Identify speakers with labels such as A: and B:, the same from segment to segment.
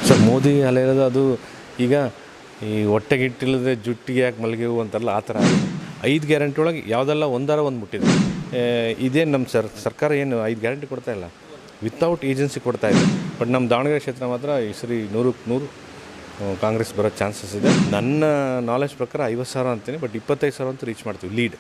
A: Sir Modi ಅಲೆ ಇರೋದು ಅದು ಈಗ ಈ ಹೊಟ್ಟೆಗಿಟ್ಟಿಲ್ಲದೆ ಜುಟ್ಟಿಗೆ ಯಾಕೆ ಮಲಗಿವು ಅಂತಾರಲ್ಲ ಆ ಥರ 5 ಗ್ಯಾರಂಟಿ ಒಳಗೆ ಯಾವುದೆಲ್ಲ ಒಂದಾರ ಒಂದು ಮುಟ್ಟಿದೆ. ಇದೇನು ನಮ್ಮ ಸರ್ಕಾರ ಏನು 5 ಗ್ಯಾರಂಟಿ ಕೊಡ್ತಾ ಇಲ್ಲ, ವಿತೌಟ್ ಏಜೆನ್ಸಿ ಕೊಡ್ತಾ ಇದೆ. ಬಟ್ ನಮ್ಮ ದಾವಣಗೆರೆ ಕ್ಷೇತ್ರ ಮಾತ್ರ ಈ ಸರಿ 100ಕ್ಕೆ 100 ಕಾಂಗ್ರೆಸ್ ಬರೋ ಚಾನ್ಸಸ್ ಇದೆ. ನನ್ನ ನಾಲೆಜ್ ಪ್ರಕಾರ 50,000 ಅಂತೀನಿ, ಬಟ್ 25,000 ಅಂತೂ ರೀಚ್ ಮಾಡ್ತೀವಿ ಲೀಡ್.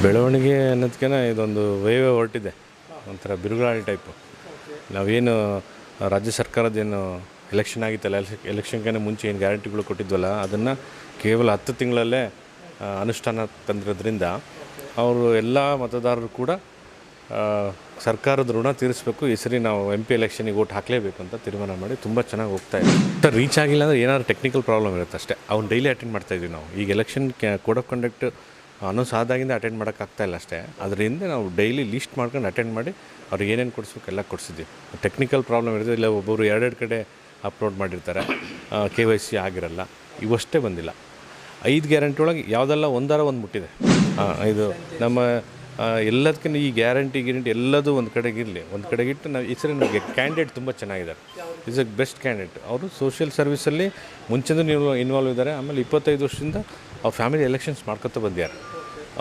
A: ಬೆಳವಣಿಗೆ ಅನ್ನೋದಕ್ಕಿಂತ ಇದೊಂದು ವೇವೇ ಹೊರಟಿದೆ, ಒಂಥರ ಬಿರುಗಾಳಿ ಟೈಪು. ನಾವೇನು ರಾಜ್ಯ ಸರ್ಕಾರದ್ದೇನು ಎಲೆಕ್ಷನ್ ಆಗಿತ್ತಲ್ಲ, ಎಲೆಕ್ಷನ್ಗೆ ಮುಂಚೆ ಏನು ಗ್ಯಾರಂಟಿಗಳು ಕೊಟ್ಟಿದ್ವಲ್ಲ, ಅದನ್ನು ಕೇವಲ 10 ತಿಂಗಳಲ್ಲೇ ಅನುಷ್ಠಾನ ತಂದಿರೋದ್ರಿಂದ ಅವರು ಎಲ್ಲ ಮತದಾರರು ಕೂಡ ಸರ್ಕಾರದ ಋಣ ತೀರಿಸಬೇಕು, ಈ ಸರಿ ನಾವು MP ಎಲೆಕ್ಷನಿಗೆ ಓಟ್ ಹಾಕಲೇಬೇಕು ಅಂತ ತೀರ್ಮಾನ ಮಾಡಿ ತುಂಬ ಚೆನ್ನಾಗಿ ಹೋಗ್ತಾ ಇದೆ. ಸರ್ ರೀಚ್ ಆಗಿಲ್ಲ ಅಂದರೆ ಏನಾದರೂ ಟೆಕ್ನಿಕಲ್ ಪ್ರಾಬ್ಲಮ್ ಇರುತ್ತೆ ಅಷ್ಟೇ. ಅವ್ನು ಡೈಲಿ ಅಟೆಂಡ್ ಮಾಡ್ತಾಯಿದ್ವಿ ನಾವು. ಈಗ ಎಲೆಕ್ಷನ್ ಕೋಡ್ ಆಫ್ ಕಂಡಕ್ಟ್ ಅನ್ನೋದು ಆದಾಗಿಂದ ಅಟೆಂಡ್ ಮಾಡೋಕ್ಕಾಗ್ತಾಯಿಲ್ಲ ಅಷ್ಟೇ. ಅದರಿಂದ ನಾವು ಡೈಲಿ ಲೀಸ್ಟ್ ಮಾಡ್ಕೊಂಡು ಅಟೆಂಡ್ ಮಾಡಿ ಅವ್ರಿಗೆ ಏನೇನು ಕೊಡಿಸ್ಬೇಕು ಎಲ್ಲ ಕೊಡಿಸಿದ್ವಿ. ಟೆಕ್ನಿಕಲ್ ಪ್ರಾಬ್ಲಮ್ ಇರುತ್ತೆ, ಇಲ್ಲ ಒಬ್ಬರು 2 ಕಡೆ ಅಪ್ಲೋಡ್ ಮಾಡಿರ್ತಾರೆ, KYC ಆಗಿರಲ್ಲ, ಇವಷ್ಟೇ ಬಂದಿಲ್ಲ. 5 ಗ್ಯಾರಂಟಿ ಒಳಗೆ ಯಾವುದೆಲ್ಲ ಒಂದಾರ ಒಂದು ಮುಟ್ಟಿದೆ. ಇದು ನಮ್ಮ ಎಲ್ಲದಕ್ಕಿಂತ ಈ ಗ್ಯಾರಂಟಿ ಎಲ್ಲದೂ ಒಂದು ಕಡೆಗಿರಲಿ, ಒಂದು ಕಡೆಗಿಟ್ಟು ನಾವು ಈ ಸರಿ ನಮಗೆ ಕ್ಯಾಂಡಿಡೇಟ್ ತುಂಬ ಚೆನ್ನಾಗಿದ್ದಾರೆ. Is A best candidate. ಅವರು ಸೋಷಿಯಲ್ ಸರ್ವಿಸಲ್ಲಿ ಮುಂಚೆನೂ ಇನ್ವಾಲ್ವ್ ಇದ್ದಾರೆ. ಆಮೇಲೆ 25 ವರ್ಷದಿಂದ ಅವ್ರ ಫ್ಯಾಮಿಲಿ ಎಲೆಕ್ಷನ್ಸ್ ಮಾಡ್ಕೊತ ಬಂದಿದ್ದಾರೆ.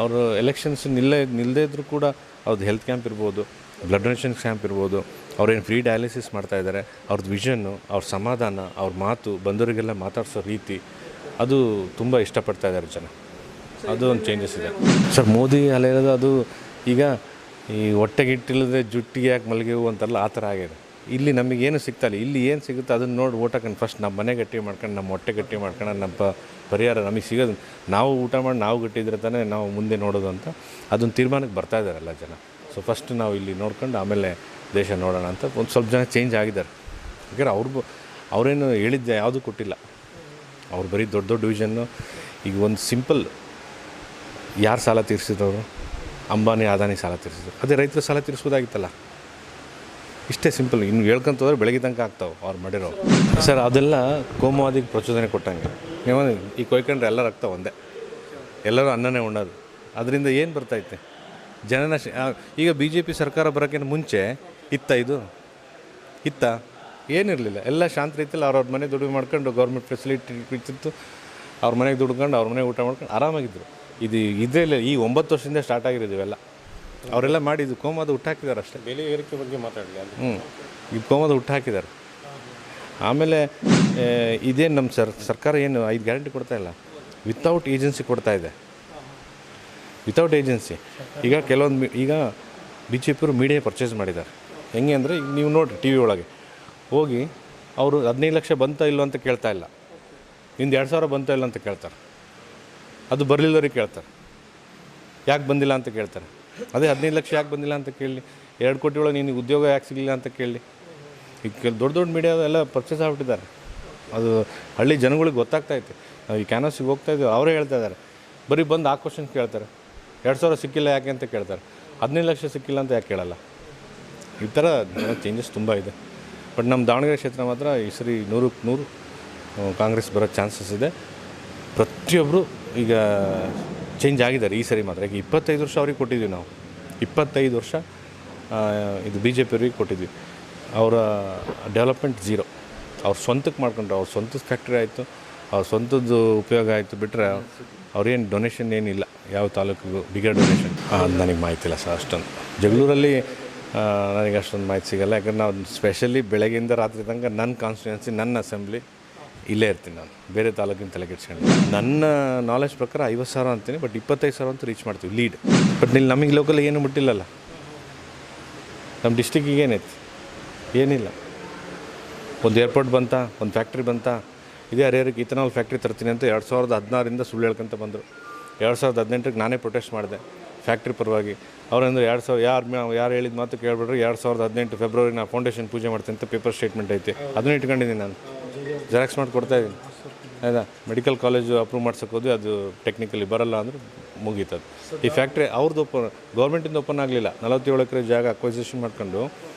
A: ಅವರು ಎಲೆಕ್ಷನ್ಸ್ ನಿಲ್ಲದೇ ಇದ್ದರೂ ಕೂಡ ಅವ್ರದ್ದು ಹೆಲ್ತ್ ಕ್ಯಾಂಪ್ ಇರ್ಬೋದು, ಬ್ಲಡ್ ಡೊನೇಷನ್ ಕ್ಯಾಂಪ್ ಇರ್ಬೋದು, ಅವ್ರೇನು ಫ್ರೀ ಡಯಾಲಿಸಿಸ್ ಮಾಡ್ತಾಯಿದ್ದಾರೆ, ಅವ್ರದ್ದು ವಿಷನ್ನು, ಅವ್ರ ಸಮಾಧಾನ, ಅವ್ರ ಮಾತು, ಬಂದವರಿಗೆಲ್ಲ ಮಾತಾಡಿಸೋ ರೀತಿ, ಅದು ತುಂಬ ಇಷ್ಟಪಡ್ತಾ ಇದ್ದಾರೆ ಜನ. ಅದು ಒಂದು ಚೇಂಜಸ್ ಇದೆ. ಸರ್ ಮೋದಿ ಅಲೆ ಇರೋದು ಅದು ಈಗ ಈ ಹೊಟ್ಟೆಗಿಟ್ಟಿಲ್ಲದೆ ಜುಟ್ಟಿಗೆ ಯಾಕೆ ಮಲಗಿವು ಅಂತಾರಲ್ಲ ಆ ಥರ ಆಗಿದೆ. ಇಲ್ಲಿ ನಮಗೇನು ಸಿಗ್ತಾಯಿಲ್ಲ. ಇಲ್ಲಿ ಏನು ಸಿಗುತ್ತೆ ಅದನ್ನು ನೋಡಿ ಓಟ್ ಹಾಕೊಂಡು ಫಸ್ಟ್ ನಮ್ಮ ಮನೆ ಗಟ್ಟಿ ಮಾಡ್ಕೊಂಡು, ನಮ್ಮ ಹೊಟ್ಟೆ ಗಟ್ಟಿ ಮಾಡ್ಕೊಂಡು, ನಮ್ಮ ಪರಿಹಾರ ನಮಗೆ ಸಿಗೋದು, ನಾವು ಊಟ ಮಾಡಿ ನಾವು ಗಟ್ಟಿದ್ರೆ ತಾನೇ ನಾವು ಮುಂದೆ ನೋಡೋದು ಅಂತ ಅದೊಂದು ತೀರ್ಮಾನಕ್ಕೆ ಬರ್ತಾ ಇದ್ದಾರಲ್ಲ ಜನ. ಸೊ ಫಸ್ಟ್ ನಾವು ಇಲ್ಲಿ ನೋಡ್ಕೊಂಡು ಆಮೇಲೆ ದೇಶ ನೋಡೋಣ ಅಂತ ಒಂದು ಸ್ವಲ್ಪ ಜನ ಚೇಂಜ್ ಆಗಿದ್ದಾರೆ. ಯಾಕಂದರೆ ಅವರೇನು ಹೇಳಿದ್ದೆ ಯಾವುದೂ ಕೊಟ್ಟಿಲ್ಲ. ಅವ್ರು ಬರೀ ದೊಡ್ಡ ದೊಡ್ಡ ವಿಷನ್ನು. ಈಗ ಒಂದು ಸಿಂಪಲ್, ಯಾರು ಸಾಲ ತೀರಿಸಿದವರು? ಅಂಬಾನಿ, ಅದಾನಿ ಸಾಲ ತೀರಿಸಿದ್ರು. ಅದೇ ರೈತರ ಸಾಲ ತೀರಿಸ್ಬೋದಾಗಿತ್ತಲ್ಲ. ಇಷ್ಟೇ ಸಿಂಪಲ್. ಇನ್ನು ಹೇಳ್ಕೊಂತ ಹೋದ್ರೆ ಬೆಳಗ್ಗೆ ತನಕ ಆಗ್ತಾವೆ ಅವ್ರು ಮಾಡಿರೋ. ಸರ್ ಅದೆಲ್ಲ ಕೋಮುವಾದಿಗೆ ಪ್ರಚೋದನೆ ಕೊಟ್ಟಂಗೆ. ನೀವು ಈ ಕೊಯ್ಕೊಂಡ್ರೆ ಎಲ್ಲ ರಕ್ತ ಒಂದೇ, ಎಲ್ಲರೂ ಅನ್ನನೇ ಉಣ್ಣೋದು. ಅದರಿಂದ ಏನು ಬರ್ತೈತೆ ಜನನ ಈಗ BJP ಸರ್ಕಾರ ಬರೋಕ್ಕಿಂತ ಮುಂಚೆ ಇತ್ತ ಏನಿರಲಿಲ್ಲ. ಎಲ್ಲ ಶಾಂತ ರೀತಿಯಲ್ಲಿ ಅವ್ರವ್ರ ಮನೆ ದುಡಿಮೆ ಮಾಡ್ಕೊಂಡು ಗೌರ್ಮೆಂಟ್ ಫೆಸಿಲಿಟಿ ಇರ್ತಿತ್ತು. ಅವ್ರ ಮನೆಗೆ ದುಡ್ಕೊಂಡು ಅವ್ರ ಮನೆಗೆ ಊಟ ಮಾಡ್ಕೊಂಡು ಆರಾಮಾಗಿದ್ದರು. ಇದರಲ್ಲಿ ಈ 9 ವರ್ಷದಿಂದ ಸ್ಟಾರ್ಟ್ ಆಗಿರೋದು ಇವೆಲ್ಲ. ಅವರೆಲ್ಲ ಮಾಡಿದ್ದು ಕೋಮದ ಹುಟ್ಟಾಕಿದ್ದಾರೆ ಅಷ್ಟೇ. ಬೆಲೆ ಏರಿಕೆ ಬಗ್ಗೆ ಮಾತಾಡಲಿ. ಈ ಕೋಮದ ಹುಟ್ಟಾಕಿದ್ದಾರೆ. ಆಮೇಲೆ ಇದೇನು ನಮ್ಮ ಸರ್ಕಾರ ಏನು 5 ಗ್ಯಾರಂಟಿ ಕೊಡ್ತಾ ಇಲ್ಲ, ವಿತೌಟ್ ಏಜೆನ್ಸಿ ಕೊಡ್ತಾ ಇದೆ. ವಿತೌಟ್ ಏಜೆನ್ಸಿ ಈಗ ಕೆಲವೊಂದು ಈಗ BJP ಮೀಡಿಯಾ ಪರ್ಚೇಸ್ ಮಾಡಿದ್ದಾರೆ. ಹೆಂಗೆ ಅಂದರೆ ಈಗ ನೀವು ನೋಡಿರಿ TV ಒಳಗೆ ಹೋಗಿ ಅವರು 15 ಲಕ್ಷ ಬಂತಾ ಇಲ್ಲೋ ಅಂತ ಕೇಳ್ತಾ ಇಲ್ಲ, ನಿಂದು 2,000 ಬಂತಾ ಇಲ್ಲ ಅಂತ ಕೇಳ್ತಾರೆ. ಅದು ಬರಲಿಲ್ಲವ್ರಿಗೆ ಕೇಳ್ತಾರೆ, ಯಾಕೆ ಬಂದಿಲ್ಲ ಅಂತ ಕೇಳ್ತಾರೆ. ಅದೇ 15 ಲಕ್ಷ ಯಾಕೆ ಬಂದಿಲ್ಲ ಅಂತ ಕೇಳಿ, 2 ಕೋಟಿ ಒಳಗೆ ನಿನಗೆ ಉದ್ಯೋಗ ಯಾಕೆ ಸಿಗಲಿಲ್ಲ ಅಂತ ಕೇಳಿ. ಈಗ ದೊಡ್ಡ ಮೀಡಿಯಾ ಎಲ್ಲ ಪರ್ಚೇಸ್ ಆಗಿಬಿಟ್ಟಿದ್ದಾರೆ. ಅದು ಹಳ್ಳಿ ಜನಗಳಿಗೆ ಗೊತ್ತಾಗ್ತಾಯಿತ್ತು. ನಾವು ಈ ಕ್ಯಾನಸಿಗೆ ಹೋಗ್ತಾಯಿದ್ದೀವಿ, ಅವರೇ ಹೇಳ್ತಾ ಇದ್ದಾರೆ. ಬರೀ ಬಂದು ಆ ಕ್ವಶನ್ ಕೇಳ್ತಾರೆ, 2,000 ಸಿಕ್ಕಿಲ್ಲ ಯಾಕೆ ಅಂತ ಕೇಳ್ತಾರೆ, 15 ಲಕ್ಷ ಸಿಕ್ಕಿಲ್ಲ ಅಂತ ಯಾಕೆ ಕೇಳಲ್ಲ. ಈ ಥರ ಚೇಂಜಸ್ ತುಂಬ ಇದೆ. ಬಟ್ ನಮ್ಮ ದಾವಣಗೆರೆ ಕ್ಷೇತ್ರ ಮಾತ್ರ ಈ ಸರಿ 100ಕ್ಕೆ 100 ಕಾಂಗ್ರೆಸ್ ಬರೋ ಚಾನ್ಸಸ್ ಇದೆ. ಪ್ರತಿಯೊಬ್ಬರು ಈಗ ಚೇಂಜ್ ಆಗಿದ್ದಾರೆ ಈ ಸರಿ ಮಾತ್ರ. ಈಗ 25 ವರ್ಷ ಅವ್ರಿಗೆ ಕೊಟ್ಟಿದ್ವಿ ನಾವು. 25 ವರ್ಷ ಇದು BJP ಅವ್ರಿಗೆ ಕೊಟ್ಟಿದ್ವಿ. ಅವರ ಡೆವಲಪ್ಮೆಂಟ್ ಝೀರೋ. ಅವ್ರು ಸ್ವಂತಕ್ಕೆ ಮಾಡ್ಕೊಂಡ್ರು. ಅವ್ರ ಸ್ವಂತದ ಫ್ಯಾಕ್ಟ್ರಿ ಆಯಿತು, ಅವ್ರ ಸ್ವಂತದ್ದು ಉಪಯೋಗ ಆಯಿತು. ಬಿಟ್ಟರೆ ಅವ್ರೇನು ಡೊನೇಷನ್ ಏನಿಲ್ಲ ಯಾವ ತಾಲೂಕಿಗೂ ಬಿಗರ್ ಡೊನೇಷನ್. ನನಗೆ ಮಾಹಿತಿ ಇಲ್ಲ ಸರ್ ಅಷ್ಟೊಂದು. ಜಗಳೂರಲ್ಲಿ ನನಗೆ ಅಷ್ಟೊಂದು ಮಾಹಿತಿ ಸಿಗೋಲ್ಲ. ಯಾಕಂದ್ರೆ ನಾವು ಸ್ಪೆಷಲಿ ಬೆಳಗ್ಗೆಯಿಂದ ರಾತ್ರಿ ತನಕ ನನ್ನ ಕಾನ್ಸ್ಟಿಟ್ಯೂನ್ಸಿ, ನನ್ನ ಅಸೆಂಬ್ಲಿ ಇಲ್ಲೇ ಇರ್ತೀನಿ. ನಾನು ಬೇರೆ ತಾಲೂಕಿನ ತಲೆ ಕೆಡ್ಸ್ಕೊಂಡು. ನನ್ನ ನಾಲೆಜ್ ಪ್ರಕಾರ 50,000 ಅಂತೀನಿ, ಬಟ್ 25,000 ಅಂತೂ ರೀಚ್ ಮಾಡ್ತೀವಿ ಲೀಡ್. ಬಟ್ ಇಲ್ಲಿ ನಮಗೆ ಲೋಕಲ್ ಏನು ಮುಟ್ಟಿಲ್ಲಲ್ಲ. ನಮ್ಮ ಡಿಸ್ಟಿಕ್ಕಿಗೆ ಏನೈತಿ? ಏನಿಲ್ಲ. ಒಂದು ಏರ್ಪೋರ್ಟ್ ಬಂತ, ಒಂದು ಫ್ಯಾಕ್ಟ್ರಿ ಬಂತ. ಇದೇ ಹರಿಹರಕ್ಕೆ ಇಥನಾಲ್ ಫ್ಯಾಕ್ಟ್ರಿ ತರ್ತೀನಿ ಅಂತ 2016ರಿಂದ ಸುಳ್ಳು ಹೇಳ್ಕೊಂತ ಬಂದರು. 2018ಕ್ಕೆ ನಾನೇ ಪ್ರೊಟೆಸ್ಟ್ ಮಾಡಿದೆ ಫ್ಯಾಕ್ಟ್ರಿ ಪರವಾಗಿ. ಅವರಂದ್ರೆ 2000 ಯಾರು ಹೇಳಿದ ಮಾತು ಕೇಳ್ಬಿಟ್ರೆ 2018 ಫೆಬ್ರವರಿ ನಾನು ಫೌಂಡೇಶನ್ ಪೂಜೆ ಮಾಡ್ತೀನಿ ಅಂತ ಪೇಪರ್ ಸ್ಟೇಟ್ಮೆಂಟ್ ಐತೆ. ಅದನ್ನು ಇಟ್ಕೊಂಡಿದ್ದೀನಿ ನಾನು. ಜೆರಾಕ್ಸ್ ಮಾಡಿ ಕೊಡ್ತಾಯಿದ್ದೀನಿ. ಆಯಿತಾ? ಮೆಡಿಕಲ್ ಕಾಲೇಜು ಅಪ್ರೂವ್ ಮಾಡ್ಸೋಕೆ ಹೋದ್ವಿ, ಅದು ಟೆಕ್ನಿಕಲಿ ಬರಲ್ಲ ಅಂದರೆ ಮುಗೀತದು. ಈ ಫ್ಯಾಕ್ಟ್ರಿ ಅವ್ರದ್ದು ಗೌರ್ಮೆಂಟಿಂದ ಓಪನ್ ಆಗಲಿಲ್ಲ. 47 ಎಕರೆ ಜಾಗ ಅಕ್ವೈಸೇಷನ್ ಮಾಡ್ಕೊಂಡು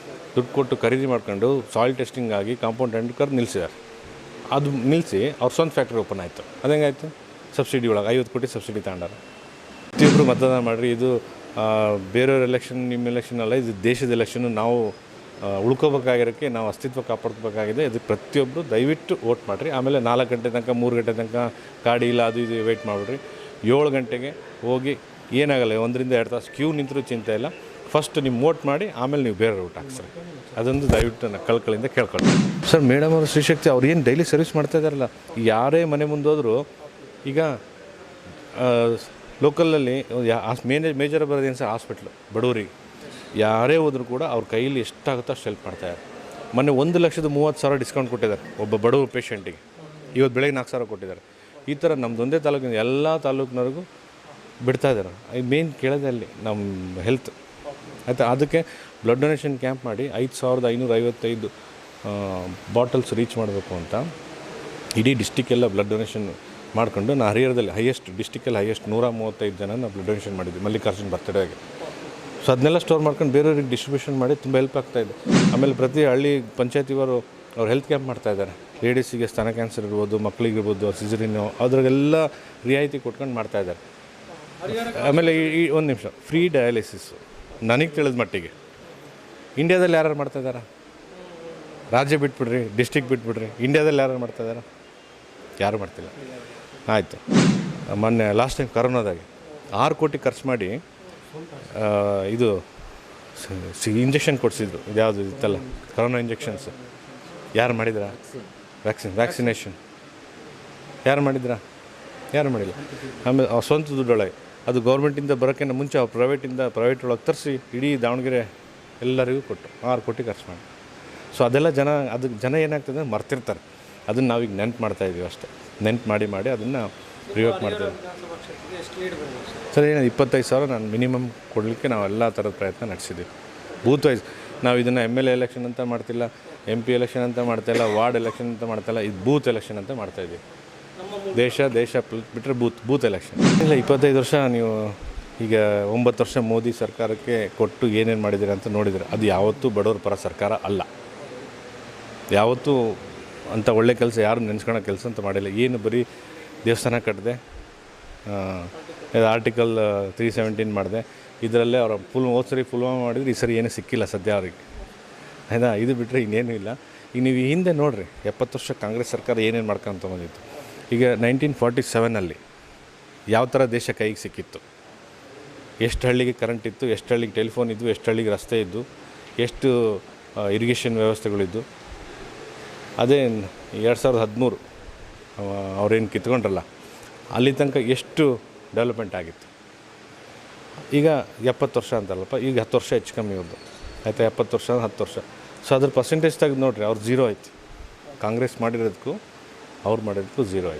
A: ದುಡ್ಡು ಕೊಟ್ಟು ಖರೀದಿ ಮಾಡ್ಕೊಂಡು ಸಾಯಿಲ್ ಟೆಸ್ಟಿಂಗ್ ಆಗಿ ಕಾಂಪೌಂಡ್ ಕರೆದು ನಿಲ್ಲಿಸಿದ್ದಾರೆ. ಅದು ನಿಲ್ಲಿಸಿ ಅವ್ರ ಸ್ವಂತ ಫ್ಯಾಕ್ಟ್ರಿ ಓಪನ್ ಆಯಿತು. ಅದು ಹೆಂಗಾಯಿತು? ಸಬ್ಸಿಡಿ ಒಳಗೆ 50 ಕೋಟಿ ಸಬ್ಸಿಡಿ ತಗೊಂಡಾರ. ಪ್ರತಿಯೊಬ್ಬರು ಮತದಾನ ಮಾಡಿರಿ. ಇದು ಬೇರೆಯವ್ರ ಎಲೆಕ್ಷನ್, ನಿಮ್ಮ ಎಲೆಕ್ಷನ್ ಅಲ್ಲ, ಇದು ದೇಶದ ಎಲೆಕ್ಷನ್ನು. ನಾವು ಉಳ್ಕೋಬೇಕಾಗಿರೋಕ್ಕೆ, ನಾವು ಅಸ್ತಿತ್ವ ಕಾಪಾಡ್ಕೋಬೇಕಾಗಿದೆ. ಇದು ಪ್ರತಿಯೊಬ್ಬರು ದಯವಿಟ್ಟು ವೋಟ್ ಮಾಡಿರಿ. ಆಮೇಲೆ 4 ಗಂಟೆ ತನಕ 3 ಗಂಟೆ ತನಕ ಗಾಡಿ ಇಲ್ಲ ಅದು ಇದು ವೆಯ್ಟ್ ಮಾಡಿಬಿಡ್ರಿ. 7 ಗಂಟೆಗೆ ಹೋಗಿ ಏನಾಗಲ್ಲ, 1 ರಿಂದ 2 ತಾಸು ಕ್ಯೂ ನಿಂತರೂ ಚಿಂತೆ ಇಲ್ಲ. ಫಸ್ಟ್ ನೀವು ವೋಟ್ ಮಾಡಿ ಆಮೇಲೆ ನೀವು ಬೇರೆ ಊಟ ಹಾಕ್ಸ್ರಿ. ಅದೊಂದು ದಯವಿಟ್ಟು ನಾನು ಕಳ್ಕಳಿಂದ ಕೇಳ್ಕೊಳ್ತೀನಿ. ಸರ್, ಮೇಡಮ್ ಅವರು ಶ್ರೀಶಕ್ತಿ ಅವ್ರು ಏನು ಡೈಲಿ ಸರ್ವಿಸ್ ಮಾಡ್ತಾ ಇದ್ದಾರಲ್ಲ, ಯಾರೇ ಮನೆ ಮುಂದೆ ಹೋದರೂ ಈಗ ಲೋಕಲಲ್ಲಿ ಮೇಜರ್ ಬರೋದೇನು ಸರ್, ಹಾಸ್ಪಿಟ್ಲು ಬಡವರಿಗೆ ಯಾರೇ ಹೋದರೂ ಕೂಡ ಅವ್ರ ಕೈಯಲ್ಲಿ ಎಷ್ಟಾಗುತ್ತೋ ಅಷ್ಟು ಹೆಲ್ಪ್ ಮಾಡ್ತಾಯಿದ್ದಾರೆ. ಮೊನ್ನೆ 1,30,000 ಡಿಸ್ಕೌಂಟ್ ಕೊಟ್ಟಿದ್ದಾರೆ ಒಬ್ಬ ಬಡವ ಪೇಷಂಟಿಗೆ. ಇವತ್ತು ಬೆಳಗ್ಗೆ 4,000 ಕೊಟ್ಟಿದ್ದಾರೆ. ಈ ಥರ ನಮ್ಮದೊಂದೇ ತಾಲೂಕಿನ ಎಲ್ಲ ತಾಲೂಕಿನವ್ರಿಗೂ ಬಿಡ್ತಾಯಿದ್ದಾರೆ. ಮೇನ್ ಕೇಳೋದೇ ಅಲ್ಲಿ ನಮ್ಮ ಹೆಲ್ತ್ ಆಯಿತಾ. ಅದಕ್ಕೆ ಬ್ಲಡ್ ಡೊನೇಷನ್ ಕ್ಯಾಂಪ್ ಮಾಡಿ 5,555 ಬಾಟಲ್ಸ್ ರೀಚ್ ಮಾಡಬೇಕು ಅಂತ ಇಡೀ ಡಿಸ್ಟಿಕ್ಕೆಲ್ಲ ಬ್ಲಡ್ ಡೊನೇಷನ್ ಮಾಡಿಕೊಂಡು, ನಾನು ಹರಿಹರದಲ್ಲಿ ಡಿಸ್ಟಿಕ್ಕಲ್ಲಿ ಹೈಯೆಸ್ಟ್ 135 ಜನ ನಾವು ಬ್ಲಡ್ ಡೊನೇಷನ್ ಮಾಡಿದ್ವಿ ಮಲ್ಲಿಕಾರ್ಜುನ್ ಬರ್ತಡೇಗೆ. ಸೊ ಅದನ್ನೆಲ್ಲ ಸ್ಟೋರ್ ಮಾಡ್ಕೊಂಡು ಬೇರೆಯವ್ರಿಗೆ ಡಿಸ್ಟ್ರಿಬ್ಯೂಷನ್ ಮಾಡಿ ತುಂಬ ಹೆಲ್ಪ್ ಆಗ್ತಾಯಿದೆ. ಆಮೇಲೆ ಪ್ರತಿ ಹಳ್ಳಿ ಪಂಚಾಯತಿಯವರು ಅವ್ರು ಹೆಲ್ತ್ ಕ್ಯಾಂಪ್ ಮಾಡ್ತಾಯಿದ್ದಾರೆ. ಲೇಡೀಸಿಗೆ ಸ್ತನ ಕ್ಯಾನ್ಸರ್ ಇರ್ಬೋದು, ಮಕ್ಕಳಿಗಿರ್ಬೋದು, ಸಿಜರಿನು, ಅದ್ರಾಗೆಲ್ಲ ರಿಯಾಯಿತಿ ಕೊಟ್ಕೊಂಡು ಮಾಡ್ತಾಯಿದ್ದಾರೆ. ಆಮೇಲೆ ಒಂದು ನಿಮಿಷ, ಫ್ರೀ ಡಯಾಲಿಸಿಸ್ಸು ನನಗೆ ತಿಳಿದ ಮಟ್ಟಿಗೆ ಇಂಡಿಯಾದಲ್ಲಿ ಯಾರು ಮಾಡ್ತಾಯಿದ್ದಾರೆ? ರಾಜ್ಯ ಬಿಟ್ಬಿಡ್ರಿ, ಡಿಸ್ಟಿಕ್ ಬಿಟ್ಬಿಡ್ರಿ, ಇಂಡಿಯಾದಲ್ಲಿ ಯಾರು ಮಾಡ್ತಾಯಿದ್ದಾರೆ? ಯಾರೂ ಮಾಡ್ತಿಲ್ಲ. ಆಯಿತು, ಮೊನ್ನೆ ಲಾಸ್ಟ್ ಟೈಮ್ ಕರೋನಾದಾಗೆ 6 ಕೋಟಿ ಖರ್ಚು ಮಾಡಿ ಇದು ಇಂಜೆಕ್ಷನ್ ಕೊಡಿಸಿದ್ರು. ಇದು ಯಾವುದು ಇತ್ತಲ್ಲ ಕರೋನಾ ಇಂಜೆಕ್ಷನ್ಸ್, ಯಾರು ಮಾಡಿದ್ರ? ವ್ಯಾಕ್ಸಿನೇಷನ್ ಯಾರು ಮಾಡಿದ್ರ? ಯಾರು ಮಾಡಿಲ್ಲ. ಆಮೇಲೆ ಸ್ವಂತ ದುಡ್ಡೊಳಗೆ ಅದು ಗೌರ್ಮೆಂಟಿಂದ ಬರೋಕ್ಕಿಂತ ಮುಂಚೆ ಅವ್ರು ಪ್ರೈವೇಟ್ ಒಳಗೆ ತರಿಸಿ ಇಡೀ ದಾವಣಗೆರೆ ಎಲ್ಲರಿಗೂ ಕೊಟ್ಟು 6 ಕೋಟಿ ಖರ್ಚು ಮಾಡಿ. ಸೊ ಅದೆಲ್ಲ ಜನ ಏನಾಗ್ತದೆ ಮರ್ತಿರ್ತಾರೆ. ಅದನ್ನು ನಾವೀಗ ನೆನ್ಪು ಮಾಡ್ತಾಯಿದ್ದೀವಿ ಅಷ್ಟೇ. ನೆನ್ಪು ಮಾಡಿ ಅದನ್ನು ರಿವೋಕ್ ಮಾಡ್ತಾಯಿದ್ದೀವಿ. ಸರ್, ಏನು 25,000 ನಾನು ಮಿನಿಮಮ್ ಕೊಡಲಿಕ್ಕೆ ನಾವು ಎಲ್ಲ ಥರದ ಪ್ರಯತ್ನ ನಡೆಸಿದ್ದೀವಿ. ಬೂತ್ ವೈಸ್ ನಾವು ಇದನ್ನು MLA ಎಲೆಕ್ಷನ್ ಅಂತ ಮಾಡ್ತಿಲ್ಲ, MP ಎಲೆಕ್ಷನ್ ಅಂತ ಮಾಡ್ತಾಯಿಲ್ಲ, ವಾರ್ಡ್ ಎಲೆಕ್ಷನ್ ಅಂತ ಮಾಡ್ತಾಯಿಲ್ಲ, ಇದು ಬೂತ್ ಎಲೆಕ್ಷನ್ ಅಂತ ಮಾಡ್ತಾಯಿದ್ದೀವಿ. ದೇಶ ಬಿಟ್ಟರೆ ಬೂತ್ ಎಲೆಕ್ಷನ್ ಇಲ್ಲ. 25 ವರ್ಷ ನೀವು ಈಗ 9 ವರ್ಷ ಮೋದಿ ಸರ್ಕಾರಕ್ಕೆ ಕೊಟ್ಟು ಏನೇನು ಮಾಡಿದ್ದೀರ ಅಂತ ನೋಡಿದರೆ ಅದು ಯಾವತ್ತೂ ಬಡವ್ರ ಪರ ಸರ್ಕಾರ ಅಲ್ಲ. ಯಾವತ್ತೂ ಅಂಥ ಒಳ್ಳೆ ಕೆಲಸ ಯಾರು ನೆನೆಸ್ಕೊಳ್ಳೋ ಕೆಲಸ ಅಂತ ಮಾಡಿಲ್ಲ. ಏನು ಬರೀ ದೇವಸ್ಥಾನ ಕಟ್ಟಿದೆ, ಆರ್ಟಿಕಲ್ 317 ಮಾಡಿದೆ, ಇದರಲ್ಲೇ ಅವರ ಹೋದ್ಸರಿ ಪುಲ್ವಾಮ ಮಾಡಿದ್ರೆ ಈ ಸರಿ ಏನೂ ಸಿಕ್ಕಿಲ್ಲ ಸದ್ಯ ಅವ್ರಿಗೆ, ಆಯಿತಾ. ಇದು ಬಿಟ್ಟರೆ ಇನ್ನೇನೂ ಇಲ್ಲ. ಈಗ ನೀವು ಹಿಂದೆ ನೋಡಿರಿ, 70 ವರ್ಷ ಕಾಂಗ್ರೆಸ್ ಸರ್ಕಾರ ಏನೇನು ಮಾಡ್ಕೊಂತ ಬಂದಿತ್ತು. ಈಗ 1947 ಯಾವ ಥರ ದೇಶ ಕೈಗೆ ಸಿಕ್ಕಿತ್ತು, ಎಷ್ಟು ಹಳ್ಳಿಗೆ ಕರೆಂಟ್ ಇತ್ತು, ಎಷ್ಟು ಹಳ್ಳಿಗೆ ಟೆಲಿಫೋನ್ ಇದ್ದು, ಎಷ್ಟು ಹಳ್ಳಿಗೆ ರಸ್ತೆ ಇದ್ದು, ಎಷ್ಟು ಇರಿಗೇಷನ್ ವ್ಯವಸ್ಥೆಗಳಿದ್ದು. ಅದೇ 2013 ಅವ್ರೇನು ಕಿತ್ಕೊಂಡ್ರಲ್ಲ, ಅಲ್ಲಿ ತನಕ ಎಷ್ಟು ಡೆವಲಪ್ಮೆಂಟ್ ಆಗಿತ್ತು. ಈಗ 70 ವರ್ಷ ಅಂತಲ್ಲಪ್ಪ, ಈಗ 10 ವರ್ಷ ಹೆಚ್ಚು ಕಮ್ಮಿ ಇರೋದು, ಆಯಿತಾ. 70 ವರ್ಷ 10 ವರ್ಷ. ಸೊ ಅದ್ರ ಪರ್ಸೆಂಟೇಜ್ ತೆಗೆದು ನೋಡಿರಿ, ಅವ್ರು 0 ಐತಿ. ಕಾಂಗ್ರೆಸ್ ಮಾಡಿರೋದಕ್ಕೂ ಅವ್ರು ಮಾಡಿರೋದಕ್ಕೂ 0 ಐತಿ.